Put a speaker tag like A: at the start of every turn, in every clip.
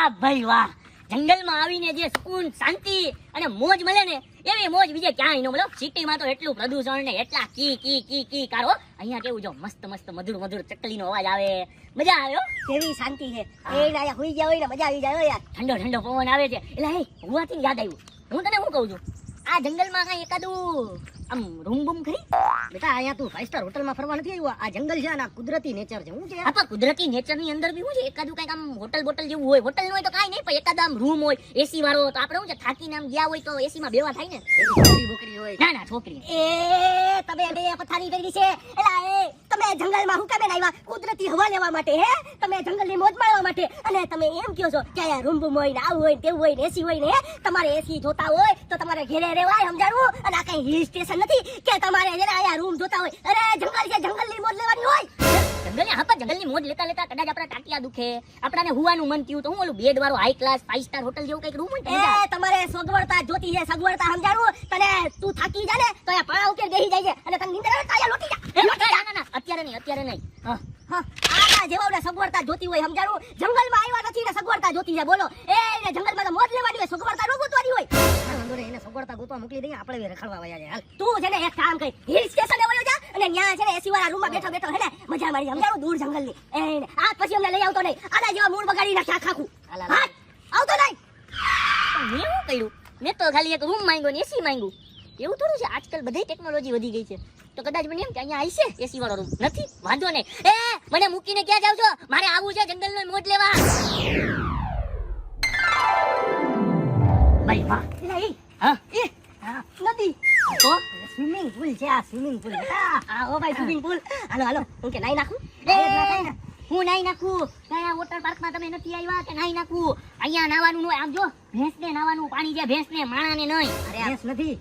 A: વાહ ભાઈ વાહ, જંગલમાં આવીને જે સુકૂન શાંતિ અને મોજ મળે ને એવી મોજ બીજે ક્યાંય ન મળે. સિટીમાં તો એટલું પ્રદૂષણ ને એટલા કી કી કી કી કારો. અહીંયા કેવું જો મસ્ત મસ્ત મધુર મધુર ચકલીનો અવાજ આવે, મજા આવે.
B: કેવી શાંતિ છે. એ ના હુઈ ગયા હોય ને મજા આવી જાય હો યાર.
A: ઠંડો ઠંડો પવન આવે છે. એટલે હે હોવાથી યાદ આવ્યું, હું તને શું કહું છું, આ જંગલમાં કઈ એકાદું આમ રૂમ બૂમ ખરી?
B: બેટા અહીંયા તું 5 સ્ટાર હોટલમાં ફરવા નથી આવ્યો. આ જંગલ છે અને આ કુદરતી નેચર છે. હું છે
A: આપા કુદરતી નેચર ની અંદર બી હું છે એકાદું કઈક આમ હોટલ બોટલ જેવું હોય. હોટલ નું હોય તો કાઈ નહીં, પણ એકાદ આમ રૂમ હોય એસી વાળો, તો આપણે શું છે થાકીને આમ ગયા હોય તો એસી માં બેવા થાય ને.
B: છોકરી બોકરી હોય.
A: ના ના છોકરી
B: એ તમે બે પથારી કરી છે. એલા એ તમે જંગલમાં હું કેમ આવ્યા? કુદરતી હવા લેવા માટે હે? તમે જંગલની મોજ માણવા માટે? અને તમે એમ કહો છો કે અહીંયા રૂમ બૂમ હોય ને આવું હોય ને તેવું હોય ને એસી હોય ને હે? તમારે એસી જોતા હોય તો તમારે ઘેરે રહેવાય, સમજાણું? અને આ કઈ હિલ સ્ટેશન નથી કે તમારે જરા અહીંયા રૂમ જોતા હોય. અરે જંગલ છે, જંગલની મોજ લેવાની હોય.
A: જંગલની હા, જંગલની મોજ લેતા લેતા કદાચ આપણા ટાટિયા દુખે, આપણાને હુવાનું મન થયું તો હું ઓલું બેડ વાળો હાઈ ક્લાસ 5 સ્ટાર હોટલ જેવું કઈક રૂમ હોય ને
B: એ તમારે સગવડતા જોતી છે, સગવડતા, સમજાણું? તને તું થાકી જા ને તો અહીંયા પાણા ઉપર બેસી જાય છે અને તને નીંદર આવે તો અહીંયા લોટી જા.
A: ના ના અત્યારે નહીં. હા
B: આ જેવાને સગવડતા જોતી હોય, સમજાણું? જંગલમાં આવ્યા નથી ને સગવડતા જોતી છે, બોલો? એ જંગલમાં તો મોજ લેવાની હોય, સગવડતા નો ગોતવાની હોય. વાંધો નહીં, એને સગવડતા ગોતવા મોકલી દઈએ, આપણે બી રખડવા વયા જાય. હાલ તું છે ને એક કામ કરી, હિલ સ્ટેશને વયો જા અને ન્યા છે ને એસી વાળા રૂમમાં બેઠો બેઠો હે ને મજા મારી, સમજાણું? દૂર જંગલની એને આ પછી અમને લઈ આવતો નહીં. આના જેવા મૂળ બગાડી નાખ્યા ખાખું. હા આવતો નહીં.
A: મેં શું કર્યું? મેં તો ખાલી એક રૂમ માંગ્યો ને એસી માંગ્યું. એવું થોડું છે, આજકાલ બધી ટેકનોલોજી વધી ગઈ છે. તો કદાચ મને એમ કે અહીંયા આવી છે એસી વાળો રૂમ નથી, વાંધો નહીં. એ મને મૂકીને ક્યાં જાવ છો? મારે આવું છે જંગલનો મોજ લેવા. ભાઈ વાહ.
B: નહીં
A: હા
B: એ નથી
A: તો
B: સ્વિમિંગ પુલ છે. આ સ્વિમિંગ પુલ આ ઓ ભાઈ સ્વિમિંગ પુલ. હાલો હાલો હું કે નાઈ નાખું?
A: હું નાઈ નાખું? કયા વોટર પાર્કમાં તમે નથી આવ્યા કે નાઈ નાખું? અહીંયા નાવાનું ન હોય. આમ જો ભેંસને નાવાનું પાણી છે, ભેંસને, માણાને નહીં.
B: અરે ભેંસ નથી,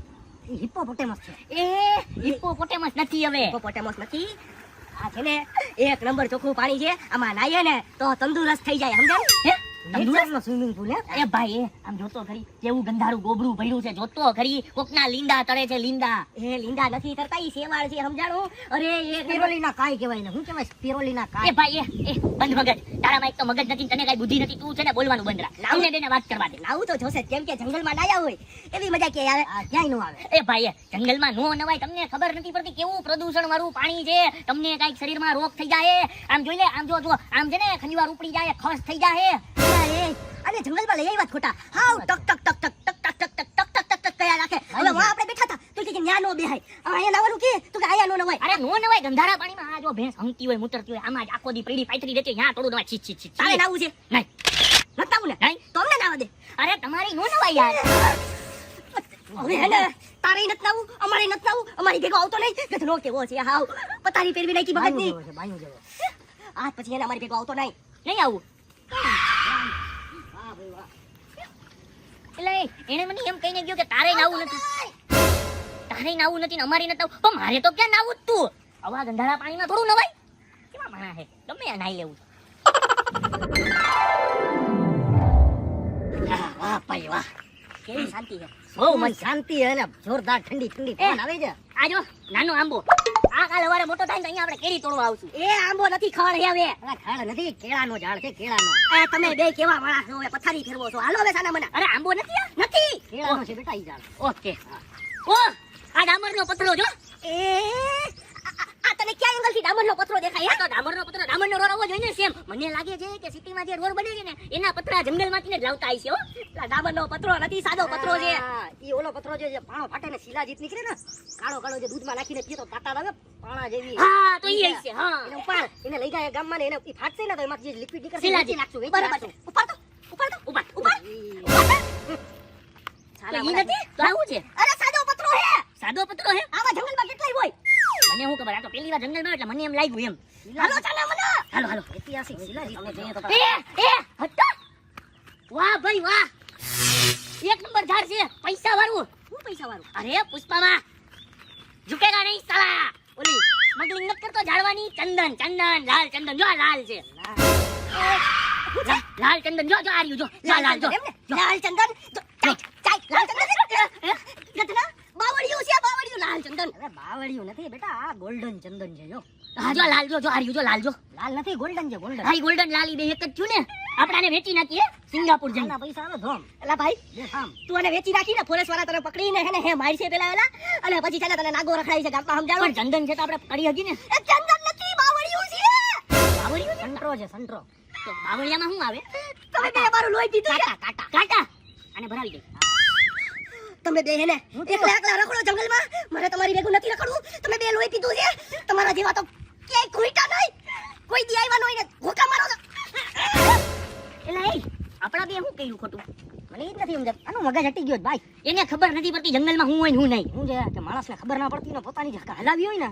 B: હિપ્પોપોટેમસ છે.
A: એ હિપ્પોપોટેમસ નથી. હવે
B: હિપ્પોપોટેમસ નથી. આ છે ને 1 નંબર ચોખ્ખું પાણી છે. આમાં નાહીએ ને તો તંદુરસ્ત થઈ જાય, સમજાણું? હે નેચરનો સ્વિમિંગ પુલ.
A: એ ભાઈ આમ જોતો ખરી કેવું ગંધારું ગોબરું ભર્યું છે, જોતો ખરી. કોકના લીંડા તળે છે, લીંડા.
B: એ લીંડા નથી તરતા, ઈ શેવાળ છે, સમજાણું? અરે એ સ્પિરોલિના કાય કહેવાય ને. શું કહેવાય? સ્પિરોલિના કાય.
A: એ ભાઈ એ બંધ મગજ. તારામાં એક તો મગજ નથી, તને કઈ બુદ્ધિ નથી. તું છે ને બોલવાનું બંધ રાખ. લાવને દેને વાત કરવા દે.
B: લાવું તો જોશે, કેમ કે જંગલમાં નાયા હોય એવી મજા કે આવે. ક્યાંય નો આવે.
A: એ ભાઈ જંગલમાં નો નવાય. તમને ખબર નથી પડતી કેવું પ્રદૂષણ વાળું પાણી છે. તમને કઈક શરીરમાં રોગ થઈ જાય. આમ જોઈ લે, આમ જો આમ છે ને ખંજવાર ઉપડી જાય, ખસ થઈ જાય.
B: અને જંગલમાં લઈ આવ્યા ખોટા. હાવ ટક ટક ટક ટક ટક ટક ટક ટક ટક ટક ટક કયા રાખે. હવે વાં આપણે બેઠા હતા તો કે ન્યા નો બેહાય. અહીંયા નાવાનું કે તો કે આયા નો નવાય.
A: અરે નો નવાય ગંધારા પાણીમાં. આ જો ભેંસ હંગતી હોય, મૂતરતી હોય, આમાં જ આખો દી પડી પાથરી રહેતી. ન્યા થોડું નવાય. છી છી છી.
B: તારે નાવું છે?
A: નહીં
B: નતાવું ને?
A: નહીં
B: તો અમને નાવા દે.
A: અરે તમારી નો નવાય યાર.
B: હવે હે ને તારે નથી નાવું, અમારે નથી નાવું, અમારી ભેગો આવતો નહીં. ગધનો કેવો છે હાવ, પતારી પહેરવી નાખી મગજની. આ પછી એને અમારી ભેગો આવતો નહીં.
A: નહીં આવું. એટલે એને મને એમ કહીને ગયો કે તારે નાવું નથી, તારે નાવું નથી ને અમારી નથી. પણ મારે તો ક્યાં નાવું જ તું? આવા ગંધારા પાણીમાં થોડું નવાય. કેવા માણા હે, ગમે આ નાઈ લેવું.
B: વાહ ભાઈ વાહ,
A: કેવી શાંતિ છે.
B: બહુ મન શાંતિ હે ને જોરદાર ઠંડી ઠંડી પવન આવે છે.
A: આ જો નાનો આંબો, આ કાલ સવારે મોટો થાય ને અહીંયા આપણે કેરી તોડવા આવશું.
B: એ આંબો નથી, ખડ હે. હવે ખડ નથી, કેળાનો ઝાડ છે, કેળાનો. એ તમે બે કેવા માણસ છો? પથારી ફેરવો છો? હાલો હવે સાના મના.
A: અરે આંબો નથી આ?
B: નથી, કેળાનો છે બેટા ઈ ઝાડ.
A: ઓકે. ઓ આ ડામરનો પથરો જો.
B: એ આ તને ક્યાં એંગલ થી ડામરનો પથરો દેખાય?
A: આ તો ડામરનો પથરો, ડામરનો રોડ આવવો જોઈએ ને સેમ. મને લાગે છે કે સિટીમાં જે રોડ બને છે ને એના પથરા જંગલમાંથી જ લાવતા હશે. હો
B: ડામરનો પથરો નથી, સાદો પથરો છે. ઈ ઓલો પથરો જે પાણો ફાટે ને શિલાજીત નીકળે ને, કાળો કાળો જે દૂધમાં નાખીને પીએ તો તાતા આવે પાણા જેવી.
A: હા તો ઈ હશે. હા
B: એને ઉપાડ, એને લઈ ગયા ગામમાં ને એને ઈ ફાટશે ને તો એમાંથી જે લિક્વિડ નીકળશે
A: શિલાજીત
B: નાખશું.
A: બરાબર છે.
B: ઉપાડ તો ઉપાડ તો
A: ઉપાડ
B: ઉપાડ.
A: તો ઈ નથી તો આવું છે.
B: અરે સાદો પથરો હે.
A: સાદો પથરો હે?
B: આવા જંગલમાં કેટલાય હોય.
A: મને હું ખબર, આ તો પહેલી વાર જંગલમાં એટલે મને એમ લાગ્યું એમ.
B: હાલો ચાના મના.
A: હાલો હાલો.
B: ઐતિહાસિક શિલાજીત અમે જોઈએ તો
A: એ હટો. વાહ ભાઈ વાહ, એક નંબર ઝાડ છે, પૈસા વાળું.
B: શું પૈસા વાળું?
A: અરે પુષ્પામાં ઝુકેગા નહીં સાલા. ઓલી સ્મગલિંગ નથી કરતો ઝાડવાની. ચંદન ચંદન લાલ ચંદન જો આ લાલ છે. લાલ ચંદન જો જો આ રહ્યું જો. લાલ જો
B: લાલ ચંદન. ચાઈ લાલ ચંદન. ગધના બાવળિયું છે, બાવળિયું. લાલ ચંદન. અરે બાવળિયું નથી બેટા, આ ગોલ્ડન ચંદન છે. જો
A: હા જો લાલ જો જો આ રહ્યું જો લાલ જો.
B: લાલ નથી, ગોલ્ડન છે, ગોલ્ડન.
A: હા ગોલ્ડન લાલ ઈ બે એક જ થયું ને. આપણાને વેચી નાખીએ સિંગાપુર જઈને.
B: આના પૈસા આવે ધોમ. એલા ભાઈ તું એને વેચી નાખીને પોલીસ વાળા તને પકડીને હે મારશે પેલા એલા અને પછી છે ને તને નાગો રખાય છે ગામમાં સમજાવો.
A: પણ ચંદન છે તો આપણે કરી હકી ને.
B: એ ચંદન નથી બાવળિયું છે.
A: બાવળિયું છે?
B: સંતરો છે સંતરો.
A: તો બાવળિયામાં શું આવે?
B: તમે બે મારું લોહી પીધું છે.
A: કાંટા આને ભરાવી દે.
B: તમે બે હે ને એકલા એકલા રખડો જંગલમાં. મારે તમારી ભેગું નથી રખડવું. તમે બે લોહી પીધું છે. તમારા જેવા તો ક્યાંય ખૂટા નહીં. કોઈ દી આવ્યા નહીં ને ભૂકા મારો છો.
A: એલા એ આપણા બે શું કર્યું ખોટું?
B: મને ઈ જ નથી સમજાતું. આનું મગજ હટી ગયો છે ભાઈ.
A: એને ખબર નથી પડતી જંગલમાં હું હોય ને હું નહીં.
B: હું છે કે માણસને ખબર ના પડતી ને પોતાની જ હકા હલાવી હોય ને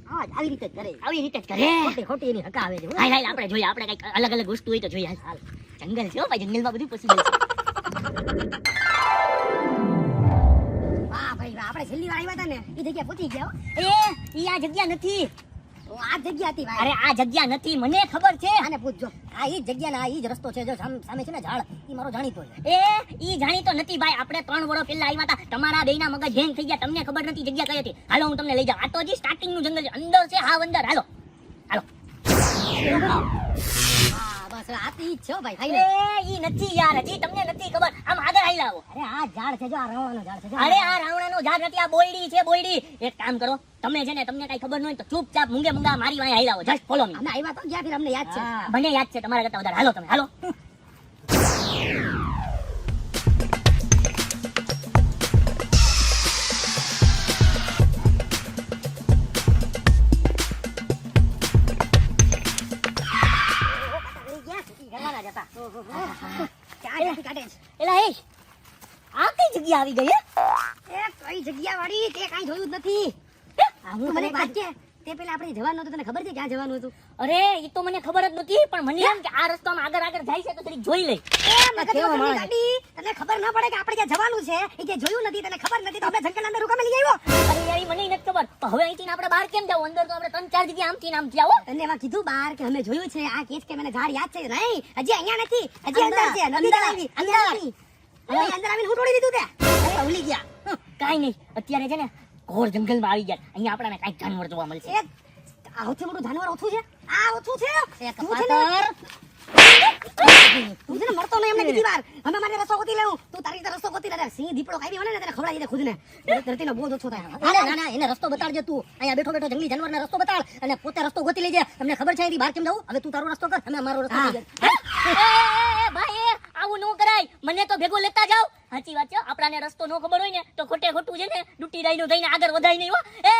B: હા આવી રીતે જ કરે.
A: આવી રીતે જ કરે.
B: ખોટી ખોટી એની હકા આવે છે હો.
A: હાલ આપણે જોઈએ, આપણે કઈક અલગ અલગ વસ્તુ હોય તો જોઈએ. હાલ જંગલ છે હો ભાઈ, જંગલમાં બધું પોસિબલ છે.
B: વાહ ભાઈ વાહ. આપણે છેલ્લી વાર આવ્યા હતા ને એ જગ્યા પહોંચી ગયા હો.
A: ઈ આ જગ્યા નથી.
B: તો આ જ જગ્યા હતી ભાઈ.
A: અરે આ જગ્યા નથી, મને ખબર છે.
B: આને પૂછજો. આ ઈ જ જગ્યા ને આ ઈ જ રસ્તો છે. જો સામે છે ને ઝાડ ઈ મારો જાણીતો છે.
A: ઈ જાણીતો નથી ભાઈ. આપણે 3 વર્ષ પહેલા આવ્યા હતા. તમારા બેયના મગજ હેંગ થઈ ગયા. તમને ખબર નથી જગ્યા કઈ હતી. હાલો હું તમને લઈ જાઉં. આ તો હજી સ્ટાર્ટિંગ નું જંગલ છે. અંદર છે હાવ અંદર. હાલો હાલો.
B: હા બસ આ તો ઈ જ છે હો ભાઈ ફાઈનલ.
A: ઈ નથી યાર, હજી તમને નથી ખબર. આમ આગળ આઈ લાવો.
B: અરે આ ઝાડ છે જો આ રાવણાનું ઝાડ છે જો.
A: અરે આ રાવણાનો ઝાડ નથી, આ બોયડી છે બોયડી. એક કામ કરો, તમે છે ને તમને કઈ ખબર ન હોય તો ચૂપચાપ મૂંગે મૂંગા મારી વાંહે આઈ લાવો. Just follow me.
B: અમે આવ્યા તો ગયા ફિર અમને યાદ છે.
A: મને યાદ છે તમારા કરતા વધારે. હાલો તમે હાલો.
B: ઘરવાળા જ હતા. ક્યાં ત્યાંથી કાઢે છે.
A: એલા એ આ કઈ જગ્યા આવી ગઈ હે?
B: એ કઈ જગ્યા વાળી તે કાંઈ જોયું જ નથી.
A: હું
B: મને વાત કે તે પેલા આપણે જવાનું હતું તને ખબર છે ક્યાં જવાનું હતું?
A: અરે ઈ તો મને ખબર જ નથી, પણ મને એમ કે આ રસ્તામાં આગળ આગળ જાય છે તો જરીક જોઈ લઈ.
B: કેવો માણસ. તને ખબર ના પડે કે આપણે ક્યાં જવાનું છે એ જે જોયું નથી તને ખબર નથી તો આપણે જંગલ અંદર રૂકામે લઈ આવ્યો.
A: અરે યાર ઈ મને નથી ખબર. તો હવે અહીંથી આપણે બહાર કેમ જાવ? અંદર તો આપણે 3-4 જગ્યા આમથી ને આમથી આવો.
B: તને એમાં કીધું બહાર કે અમે જોયું છે આ કેસ કે મને ઝાડ યાદ છે નહીં હજી અહીંયા નથી હજી અંદર છે નદી આવી અંદર આવી હવે અંદર આવીને હું તોડી દીધું તે અરે ભૂલી ગયા.
A: કાઈ નહીં, અત્યારે છે ને ઘોર જંગલમાં આવી ગયા. અહીંયા આપણને કાંઈક જાનવર જોવા મળશે.
B: એ સૌથી મોટું જાનવર ઓછું છે આ ઓછું છે
A: એક
B: તું છે
A: પાતર.
B: તું છે ને મરતો નહીં એમને બીજી વાર અમે મારે રસ્તો ગોતી લેવું તું તારી રીતે રસ્તો ગોતી લે સિંહ દીપડો કાઈ હોય ને તેને ખવડાવી દે ખુદને ધરતીનો બોજ ઓછો થાય. ના ના એને રસ્તો બતાડજે તું અહીંયા બેઠો બેઠો જંગલી જાનવરને રસ્તો બતાડ અને પોતે રસ્તો ગોતી લેજે. તમને ખબર છે એની બહાર કેમ જવું? હવે તું તારો રસ્તો કર અમે અમારો રસ્તો લઈ જઈએ.
A: એ ભાઈ આવું ન કરાય. મને તો ભેગો લેતા જાવ. સાચી વાત છે, આપણાને રસ્તો ન ખબર હોય ને તો ખોટે ખોટું છે ને ડૂટી રાઈનું થઈને આગળ વધાય નહીં હો. એ